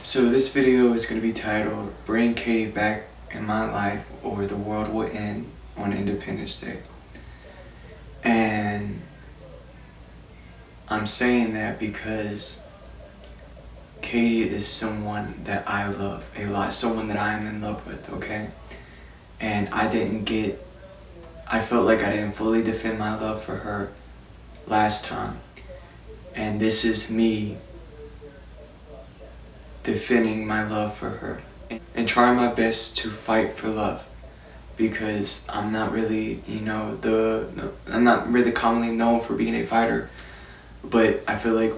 So this video is going to be titled Bring Katy Back in My Life or the World Will End on Independence Day. And I'm saying that because Katy is someone that I love a lot, someone that I am in love with, okay? And I felt like I didn't fully defend my love for her last time. And this is me defending my love for her and trying my best to fight for love, because I'm not really, I'm not really commonly known for being a fighter, but I feel like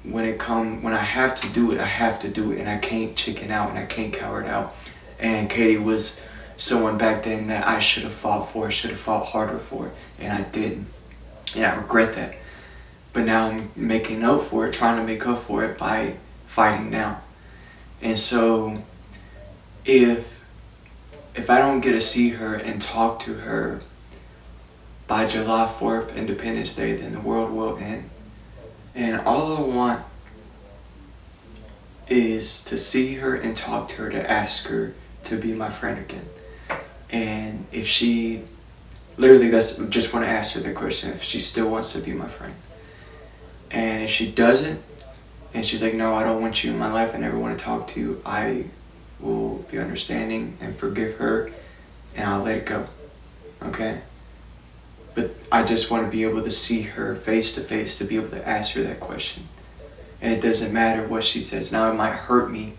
when I have to do it, I have to do it, and I can't chicken out and I can't cower it out. And Katy was someone back then that I should have fought for, should have fought harder for, and I didn't, and I regret that. But now I'm making up for it, trying to make up for it by fighting now. And so if I don't get to see her and talk to her by July 4th, Independence Day, then the world will end. And all I want is to see her and talk to her, to ask her to be my friend again. And if she, literally, that's just want to ask her that question, if she still wants to be my friend. And if she doesn't, and she's like, no, I don't want you in my life, I never want to talk to you, I will be understanding and forgive her, and I'll let it go, okay? But I just want to be able to see her face to face, to be able to ask her that question. And it doesn't matter what she says. Now, it might hurt me.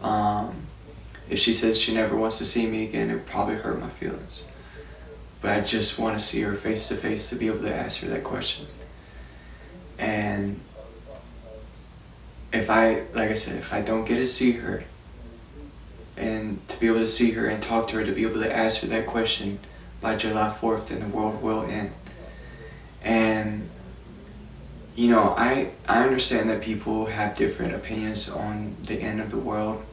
If she says she never wants to see me again, it would probably hurt my feelings. But I just want to see her face to face, to be able to ask her that question. And like I said, if I don't get to see her, and to be able to see her and talk to her, to be able to ask her that question by July 4th, then the world will end. And, I understand that people have different opinions on the end of the world,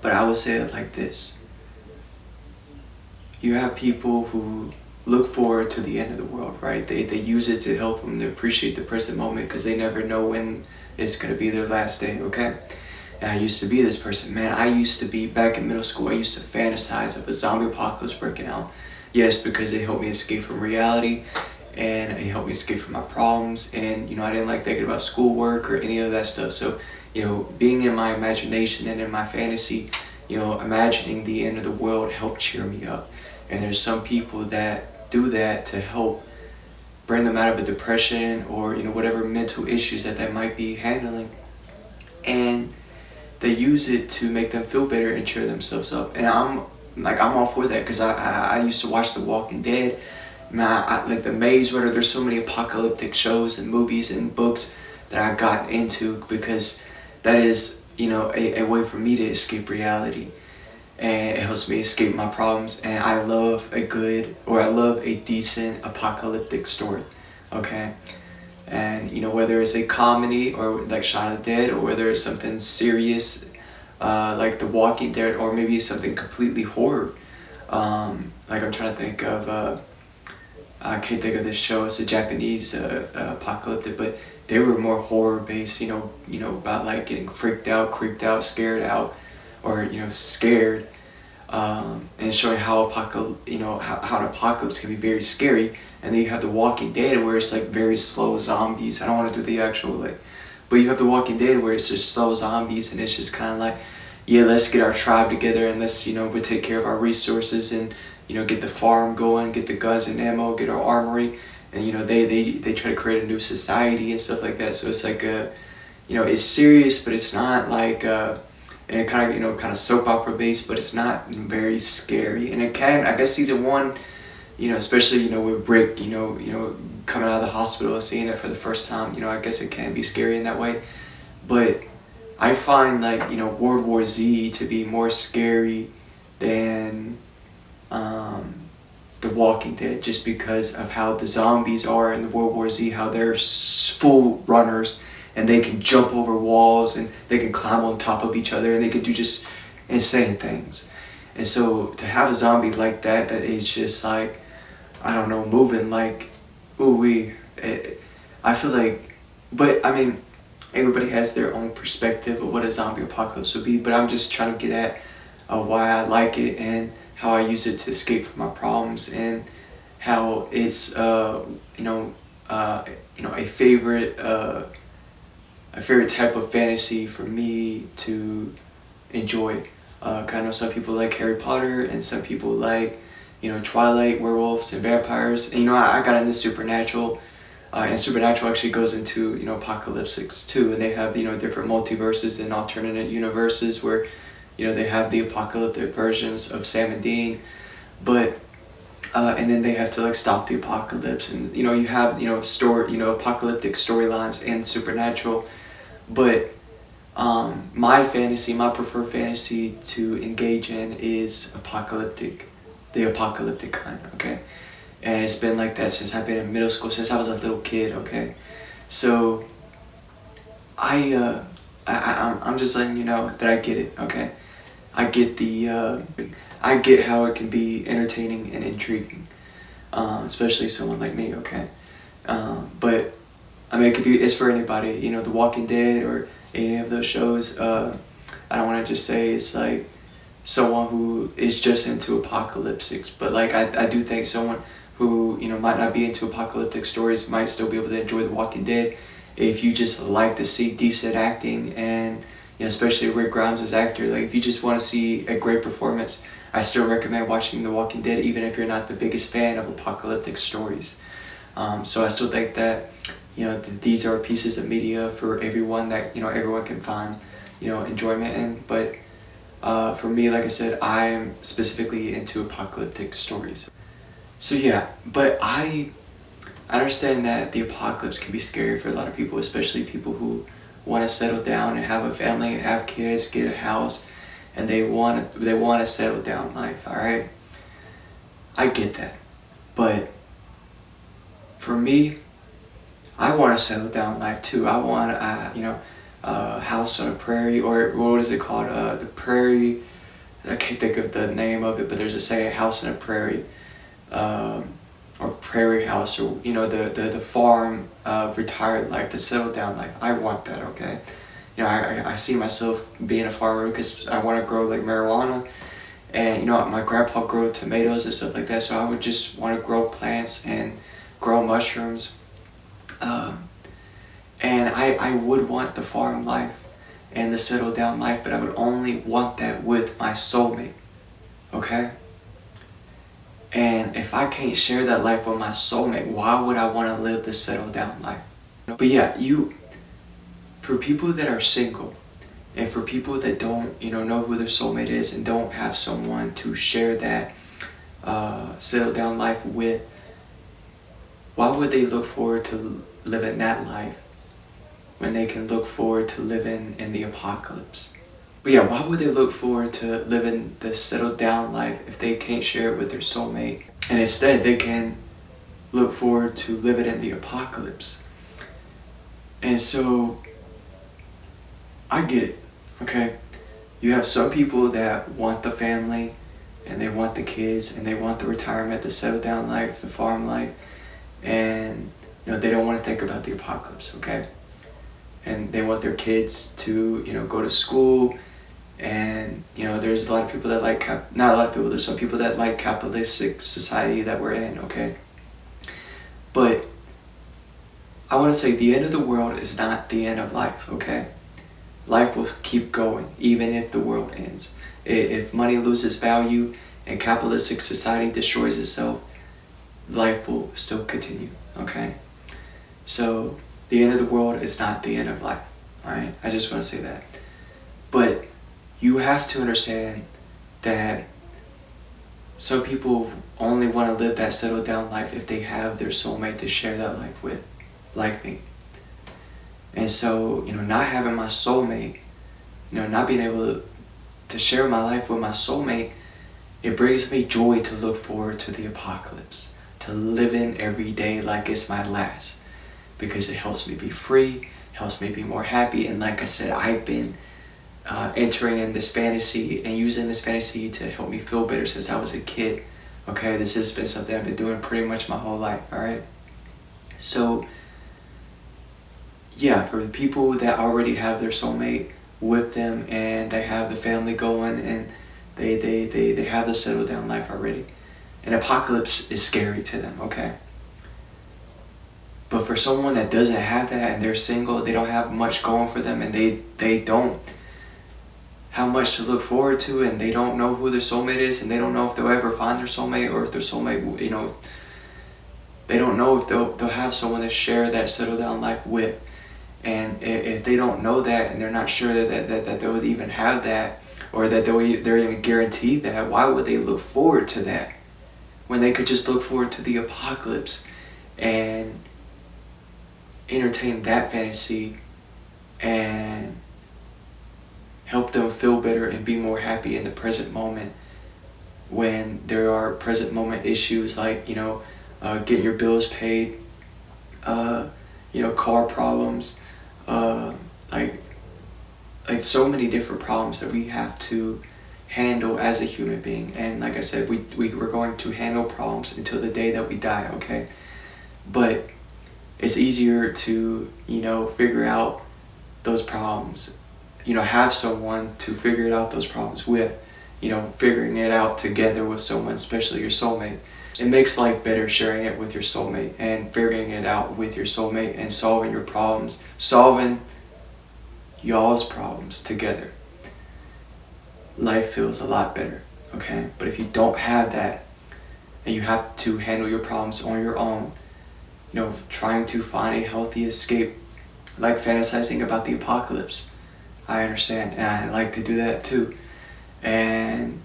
but I would say it like this. You have people who look forward to the end of the world, right? They use it to help them to appreciate the present moment, because they never know when it's going to be their last day, okay? And I used to be this person. Man, I used to be, back in middle school, I used to fantasize of a zombie apocalypse breaking out. Yes, because it helped me escape from reality, and it helped me escape from my problems, and, I didn't like thinking about schoolwork or any of that stuff. So, being in my imagination and in my fantasy, imagining the end of the world helped cheer me up. And there's some people that do that to help bring them out of a depression or, whatever mental issues that might be handling. And they use it to make them feel better and cheer themselves up. And I'm all for that, because I used to watch The Walking Dead. Man, I like The Maze Runner. There's so many apocalyptic shows and movies and books that I got into, because that is, a way for me to escape reality. And it helps me escape my problems. And I love a decent apocalyptic story, okay? And, whether it's a comedy or like Shaun of the Dead, or whether it's something serious like The Walking Dead, or maybe something completely horror. Like I'm trying to think of, I can't think of this show. It's a Japanese apocalyptic, but they were more horror based. About like getting freaked out, creeped out, scared out, or scared, and showing how how an apocalypse can be very scary. And then you have The Walking Dead, where it's like very slow zombies. I don't want to do the actual but you have The Walking Dead, where it's just slow zombies, and it's just kind of like, yeah, let's get our tribe together, and let's we take care of our resources, and get the farm going, get the guns and ammo, get our armory, and they try to create a new society and stuff like that. So it's like it's serious, but it's not like and kind of soap opera based, but it's not very scary. And it can, I guess, season 1, especially with Brick, coming out of the hospital and seeing it for the first time, I guess it can be scary in that way. But I find World War Z to be more scary than The Walking Dead, just because of how the zombies are in the World War Z, how they're full runners, and they can jump over walls, and they can climb on top of each other, and they can do just insane things. And so to have a zombie like that is just like, I don't know, moving like, ooh wee. I feel like, but I mean, everybody has their own perspective of what a zombie apocalypse would be, but I'm just trying to get at why I like it and how I use it to escape from my problems, and how it's a favorite type of fantasy for me to enjoy. Kind of some people like Harry Potter, and some people like Twilight, werewolves, and vampires. And I got into Supernatural. And Supernatural actually goes into apocalyptics too, and they have different multiverses and alternate universes where they have the apocalyptic versions of Sam and Dean, but and then they have to like stop the apocalypse, and you have apocalyptic storylines in Supernatural, but my preferred fantasy to engage in is the apocalyptic kind, okay? And it's been like that since I've been in middle school, since I was a little kid, okay? So I'm just letting you know that I get it, okay? I get how it can be entertaining and intriguing, especially someone like me, okay? But I mean, it's for anybody, The Walking Dead or any of those shows. I don't want to just say it's like someone who is just into apocalyptics, but like I do think someone who might not be into apocalyptic stories might still be able to enjoy The Walking Dead if you just like to see decent acting, and especially Rick Grimes' actor. Like if you just want to see a great performance, I still recommend watching The Walking Dead, even if you're not the biggest fan of apocalyptic stories. So I still think that these are pieces of media for everyone that everyone can find enjoyment in. But for me, like I said, I'm specifically into apocalyptic stories. So yeah, but I understand that the apocalypse can be scary for a lot of people, especially people who want to settle down and have a family, have kids, get a house, and they want to settle down life. All right, I get that, but for me, I want to settle down life too. I want a house on a prairie, or what is it called? The prairie. I can't think of the name of it, but there's a house on a prairie. Or prairie house, or the farm retired life, the settled down life. I want that, okay? I see myself being a farmer because I want to grow like marijuana, and my grandpa grew tomatoes and stuff like that, so I would just want to grow plants and grow mushrooms, and I would want the farm life and the settled down life, but I would only want that with my soulmate, okay? And if I can't share that life with my soulmate, why would I want to live the settled down life? But yeah, for people that are single, and for people that don't, know who their soulmate is and don't have someone to share that settled down life with, why would they look forward to living that life when they can look forward to living in the apocalypse? But yeah, why would they look forward to living the settled down life if they can't share it with their soulmate? And instead, they can look forward to living in the apocalypse. And so, I get it, okay? You have some people that want the family, and they want the kids, and they want the retirement, the settled down life, the farm life, and they don't want to think about the apocalypse, okay? And they want their kids to, go to school. And there's a lot of people that like not a lot of people, there's some people that like capitalistic society that we're in, okay? But I want to say the end of the world is not the end of life, okay? Life will keep going even if the world ends. If money loses value and capitalistic society destroys itself, life will still continue, okay? So the end of the world is not the end of life, alright? I just want to say that. But you have to understand that some people only want to live that settled down life if they have their soulmate to share that life with, like me. And so, not having my soulmate, not being able to share my life with my soulmate, it brings me joy to look forward to the apocalypse, to living every day like it's my last, because it helps me be free, helps me be more happy, and like I said, I've been entering in this fantasy and using this fantasy to help me feel better since I was a kid. Okay, this has been something I've been doing pretty much my whole life, alright? So, yeah, for the people that already have their soulmate with them and they have the family going and they have the settled down life already, an apocalypse is scary to them, okay? But for someone that doesn't have that and they're single, they don't have much going for them, and they don't have much to look forward to, and they don't know who their soulmate is, and they don't know if they'll ever find their soulmate, or if their soulmate, they don't know if they'll have someone to share that settle down life with. And if they don't know that, and they're not sure that they'll even have that, or that they're even guaranteed that, why would they look forward to that when they could just look forward to the apocalypse and entertain that fantasy and help them feel better and be more happy in the present moment, when there are present moment issues like getting your bills paid, car problems, like so many different problems that we have to handle as a human being. And like I said, we're going to handle problems until the day that we die, okay? But it's easier to figure out those problems, have someone to figure it out, those problems with, figuring it out together with someone, especially your soulmate. It makes life better sharing it with your soulmate and figuring it out with your soulmate and solving your problems, solving y'all's problems together. Life feels a lot better, okay? But if you don't have that and you have to handle your problems on your own, trying to find a healthy escape, like fantasizing about the apocalypse, I understand, and I like to do that too. And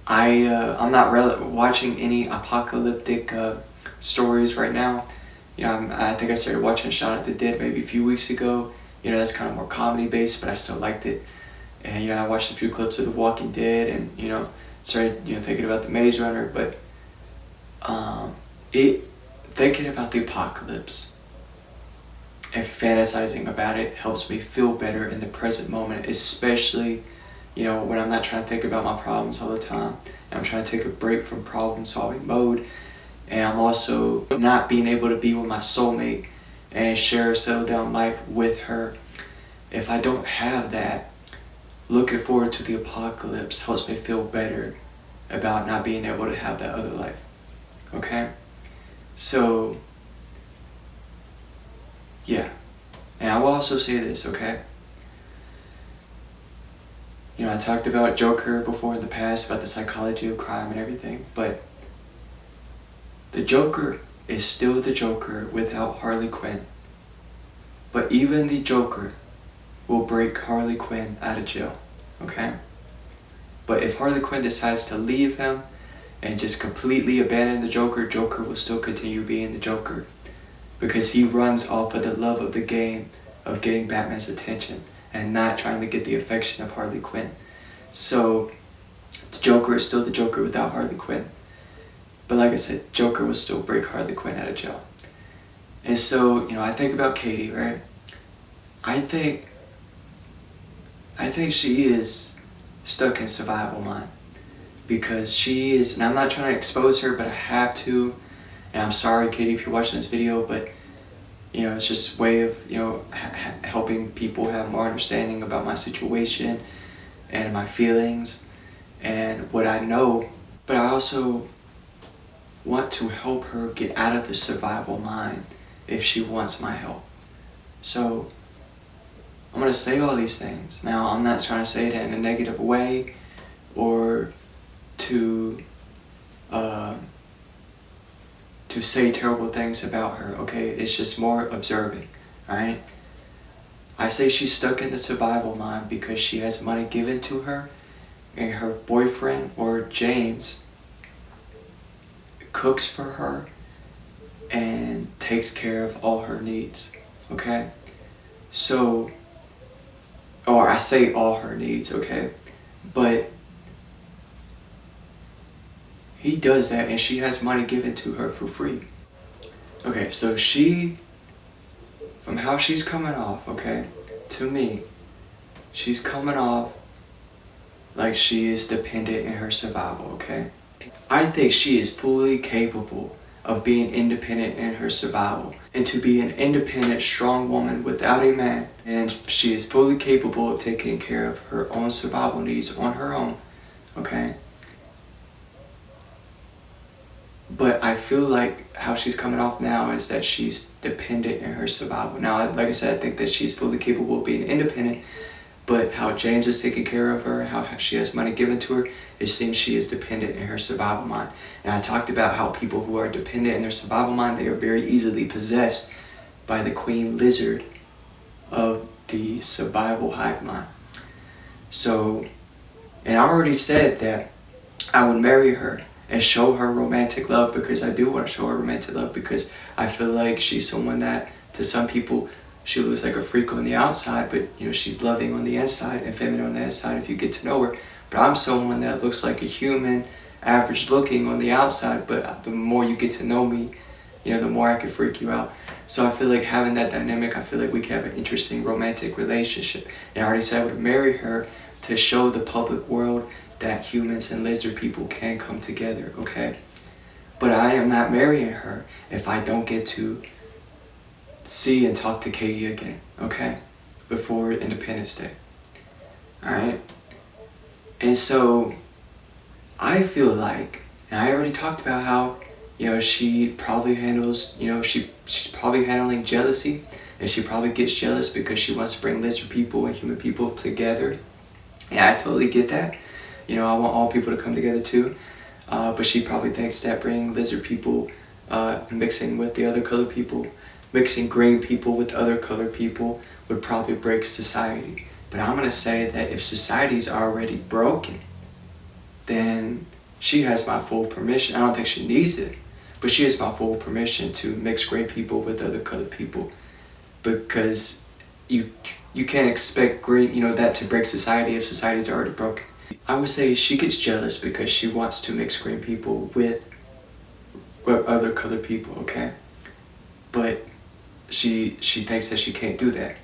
I'm not watching any apocalyptic stories right now. I think I started watching Shaun of the Dead maybe a few weeks ago. That's kind of more comedy based, but I still liked it. And I watched a few clips of The Walking Dead, and started thinking about the Maze Runner. But thinking about the apocalypse and fantasizing about it helps me feel better in the present moment, especially when I'm not trying to think about my problems all the time, and I'm trying to take a break from problem solving mode, and I'm also not being able to be with my soulmate and share a settle down life with her. If I don't have that, looking forward to the apocalypse helps me feel better about not being able to have that other life, okay? So yeah, and I will also say this, okay? I talked about Joker before in the past, about the psychology of crime and everything, but the Joker is still the Joker without Harley Quinn. But even the Joker will break Harley Quinn out of jail, okay? But if Harley Quinn decides to leave him and just completely abandon the Joker, Joker will still continue being the Joker, because he runs off of the love of the game of getting Batman's attention and not trying to get the affection of Harley Quinn. So the Joker is still the Joker without Harley Quinn. But like I said, Joker will still break Harley Quinn out of jail. And so, I think about Katy, right? I think she is stuck in survival mind, because she is, and I'm not trying to expose her, but I have to. And I'm sorry, Katy, if you're watching this video, but it's just a way of helping people have more understanding about my situation and my feelings and what I know. But I also want to help her get out of the survival mind if she wants my help. So I'm going to say all these things. Now, I'm not trying to say it in a negative way or to say terrible things about her, okay? It's just more observing, alright? I say she's stuck in the survival mind because she has money given to her, and her boyfriend, or James, cooks for her and takes care of all her needs, okay? So, or I say all her needs, okay? But he does that, and she has money given to her for free. Okay, so from how she's coming off, okay, to me, she's coming off like she is dependent in her survival, okay? I think she is fully capable of being independent in her survival, and to be an independent, strong woman without a man. And she is fully capable of taking care of her own survival needs on her own, okay? But I feel like how she's coming off now is that she's dependent in her survival. Now, like I said, I think that she's fully capable of being independent, but how James is taking care of her, how she has money given to her, it seems she is dependent in her survival mind. And I talked about how people who are dependent in their survival mind, they are very easily possessed by the queen lizard of the survival hive mind. So, and I already said that I would marry her and show her romantic love, because I do want to show her romantic love, because I feel like she's someone that, to some people, she looks like a freak on the outside, but she's loving on the inside and feminine on the inside if you get to know her. But I'm someone that looks like a human, average looking on the outside, but the more you get to know me, the more I can freak you out. So I feel like having that dynamic, I feel like we can have an interesting romantic relationship. And I already said I would marry her to show the public world that humans and lizard people can come together, okay? But I am not marrying her if I don't get to see and talk to Katy again, okay? Before Independence Day, alright? And so, I feel like, and I already talked about how, she probably handles, she's probably handling jealousy, and she probably gets jealous because she wants to bring lizard people and human people together. Yeah, I totally get that. I want all people to come together too. But she probably thinks that bringing lizard people, mixing with the other colored people, mixing green people with other colored people would probably break society. But I'm going to say that if society's already broken, then she has my full permission. I don't think she needs it, but she has my full permission to mix green people with other colored people, because you can't expect green, that to break society if society's already broken. I would say she gets jealous because she wants to mix green people with other colored people, okay? But she thinks that she can't do that.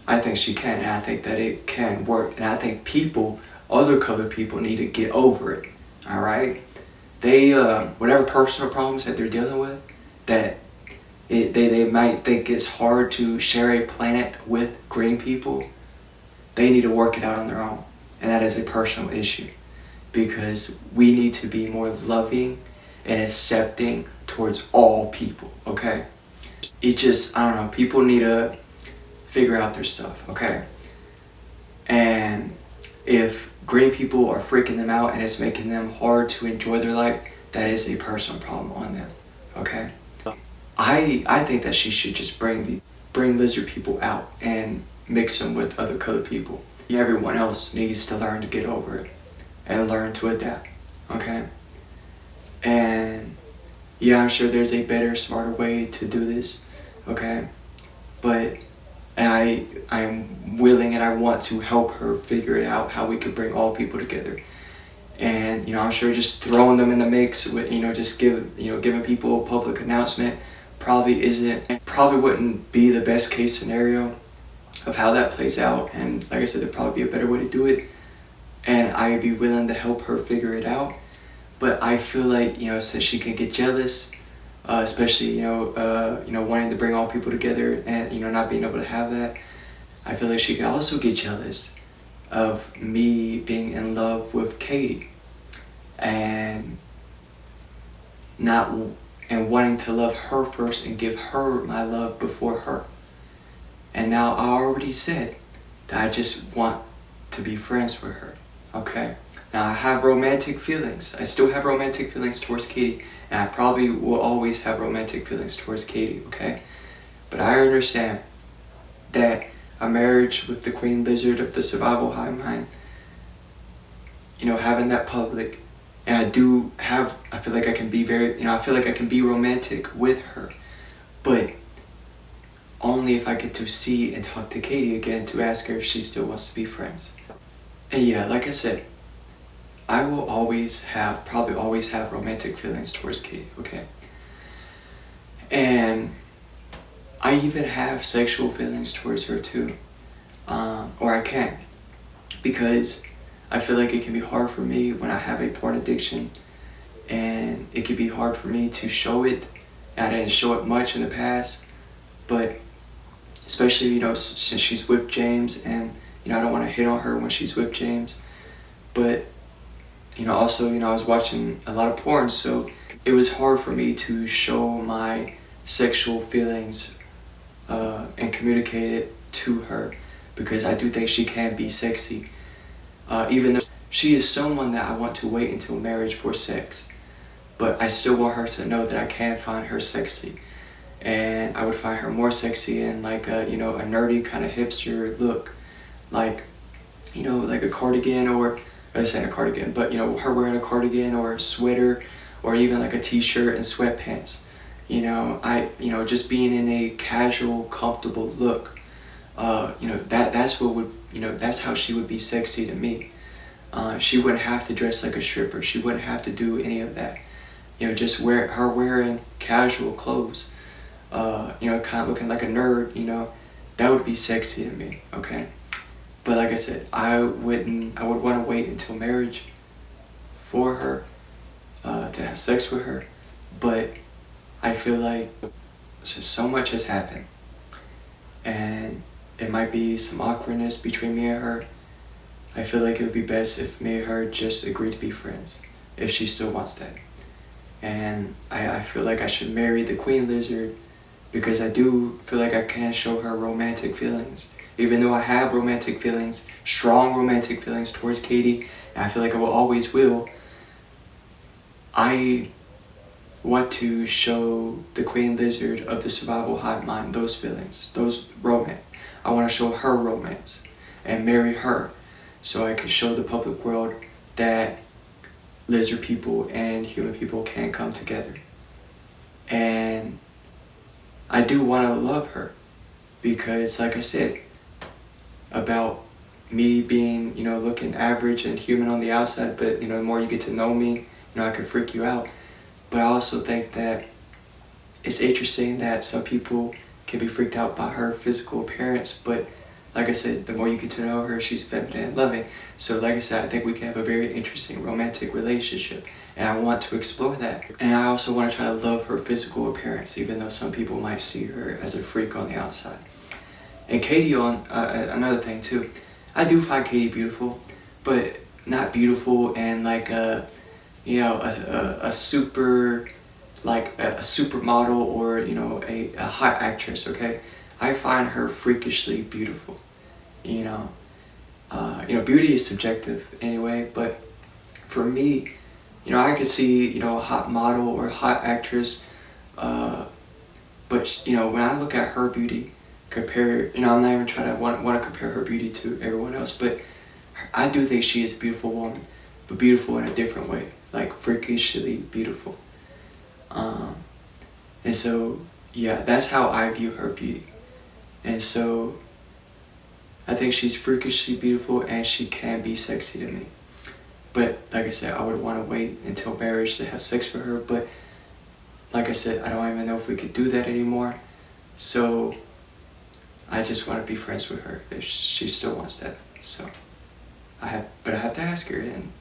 I think she can, and I think that it can work. And I think other colored people need to get over it, alright? They, whatever personal problems that they're dealing with, that they might think it's hard to share a planet with green people, they need to work it out on their own. And that is a personal issue, because we need to be more loving and accepting towards all people, okay? It just, I don't know, people need to figure out their stuff, okay? And if green people are freaking them out and it's making them hard to enjoy their life, that is a personal problem on them, okay? I think that she should just bring lizard people out and mix them with other colored people. Everyone else needs to learn to get over it and learn to adapt, okay? And yeah, I'm sure there's a better, smarter way to do this, okay? But I'm willing and I want to help her figure it out, how we could bring all people together. And I'm sure just throwing them in the mix with just giving people a public announcement probably wouldn't be the best case scenario of how that plays out. And like I said, there'd probably be a better way to do it, and I'd be willing to help her figure it out. But I feel like since she can get jealous, especially wanting to bring all people together and not being able to have that, I feel like she could also get jealous of me being in love with Katy and wanting to love her first and give her my love before her. And now I already said that I just want to be friends with her, okay? Now I have romantic feelings. I still have romantic feelings towards Katy, and I probably will always have romantic feelings towards Katy, okay? But I understand that a marriage with the queen lizard of the survival hive mind, having that public, and I feel like I can be I feel like I can be romantic with her, but only if I get to see and talk to Katy again to ask her if she still wants to be friends. And yeah, like I said, I will probably always have romantic feelings towards Katy, okay? And I even have sexual feelings towards her too, or I can, because I feel like it can be hard for me when I have a porn addiction and and it could be hard for me to show it. I didn't show it much in the past, but especially, since she's with James, and, I don't want to hit on her when she's with James, but, also, I was watching a lot of porn, so it was hard for me to show my sexual feelings and communicate it to her, because I do think she can be sexy, even though she is someone that I want to wait until marriage for sex, but I still want her to know that I can find her sexy, and I would find her more sexy in like a nerdy kind of hipster look, like like a cardigan, or I say a cardigan, but her wearing a cardigan or a sweater, or even like a t-shirt and sweatpants. Just being in a casual, comfortable look. That's what would, that's how she would be sexy to me. She wouldn't have to dress like a stripper. She wouldn't have to do any of that. Just wearing casual clothes. Kind of looking like a nerd. That would be sexy to me. Okay, but like I said, I would want to wait until marriage for her to have sex with her. But I feel like so much has happened, and it might be some awkwardness between me and her. I feel like it would be best if me and her just agree to be friends, if she still wants that. And I feel like I should marry the Queen Lizard, because I do feel like I can show her romantic feelings. Even though I have romantic feelings, strong romantic feelings towards Katy, and I feel like I always will, I want to show the Queen Lizard of the Survival Hive Mind those feelings, those romance. I want to show her romance and marry her, so I can show the public world that lizard people and human people can come together. And I do want to love her, because like I said, about me being, looking average and human on the outside, but the more you get to know me, I can freak you out. But I also think that it's interesting that some people can be freaked out by her physical appearance, but like I said, the more you get to know her, she's feminine and loving. So like I said, I think we can have a very interesting romantic relationship, and I want to explore that. And I also want to try to love her physical appearance, even though some people might see her as a freak on the outside. And Katy, on another thing too, I do find Katy beautiful, but not beautiful and like a super, like a supermodel, or a hot actress. Okay, I find her freakishly beautiful. Beauty is subjective anyway, but for me, I could see a hot model or a hot actress, but when I look at her beauty, I'm not even trying to want to compare her beauty to everyone else, but I do think she is a beautiful woman, but beautiful in a different way, like freakishly beautiful. And so, yeah, that's how I view her beauty. And so, I think she's freakishly beautiful, and she can be sexy to me. But like I said, I would want to wait until marriage to have sex with her, but like I said, I don't even know if we could do that anymore. So, I just want to be friends with her if she still wants that. So, I have to ask her, and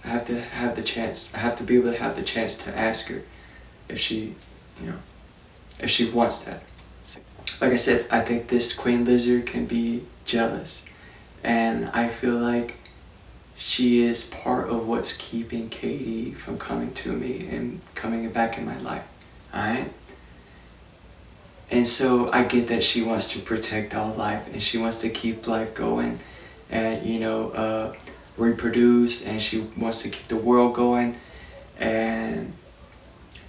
I have to have the chance. I have to be able to have the chance to ask her if she wants that. So, like I said, I think this Queen Lizard can be jealous, and I feel like she is part of what's keeping Katy from coming to me and coming back in my life. Alright? And so I get that she wants to protect all life, and she wants to keep life going, and reproduce, and she wants to keep the world going, and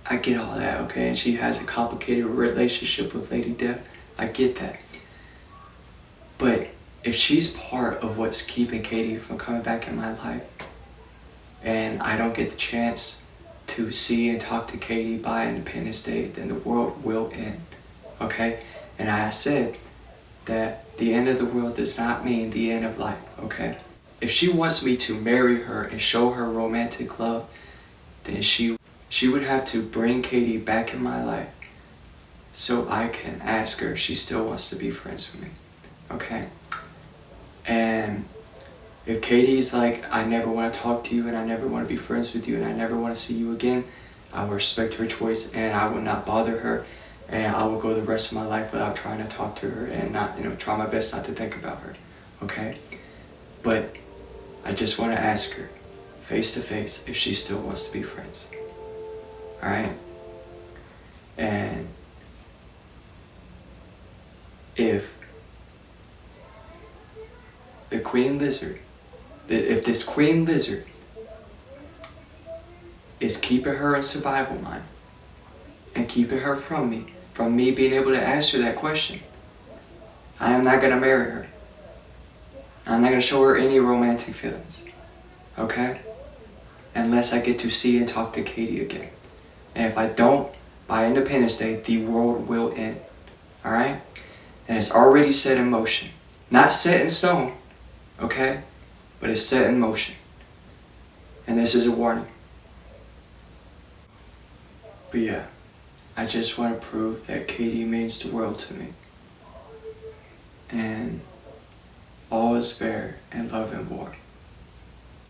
I get all that, okay? And she has a complicated relationship with Lady Death. I get that. But if she's part of what's keeping Katy from coming back in my life, and I don't get the chance to see and talk to Katy by Independence Day, then the world will end, okay? And I said that the end of the world does not mean the end of life, okay? If she wants me to marry her and show her romantic love, then she would have to bring Katy back in my life so I can ask her if she still wants to be friends with me, okay? And If Katie's like, I never want to talk to you and I never want to be friends with you and I never want to see you again, I will respect her choice and I will not bother her, and I will go the rest of my life without trying to talk to her and not, try my best not to think about her. Okay? But I just want to ask her, face to face, if she still wants to be friends. Alright? And if the queen lizard, if this queen lizard is keeping her in survival mind and keeping her from me being able to ask her that question, I am not going to marry her. I'm not going to show her any romantic feelings. Okay? Unless I get to see and talk to Katy again. And if I don't, by Independence Day, the world will end. Alright? And it's already set in motion. Not set in stone. Okay? But it's set in motion. And this is a warning. But yeah, I just want to prove that Katy means the world to me. And all is fair in love and war.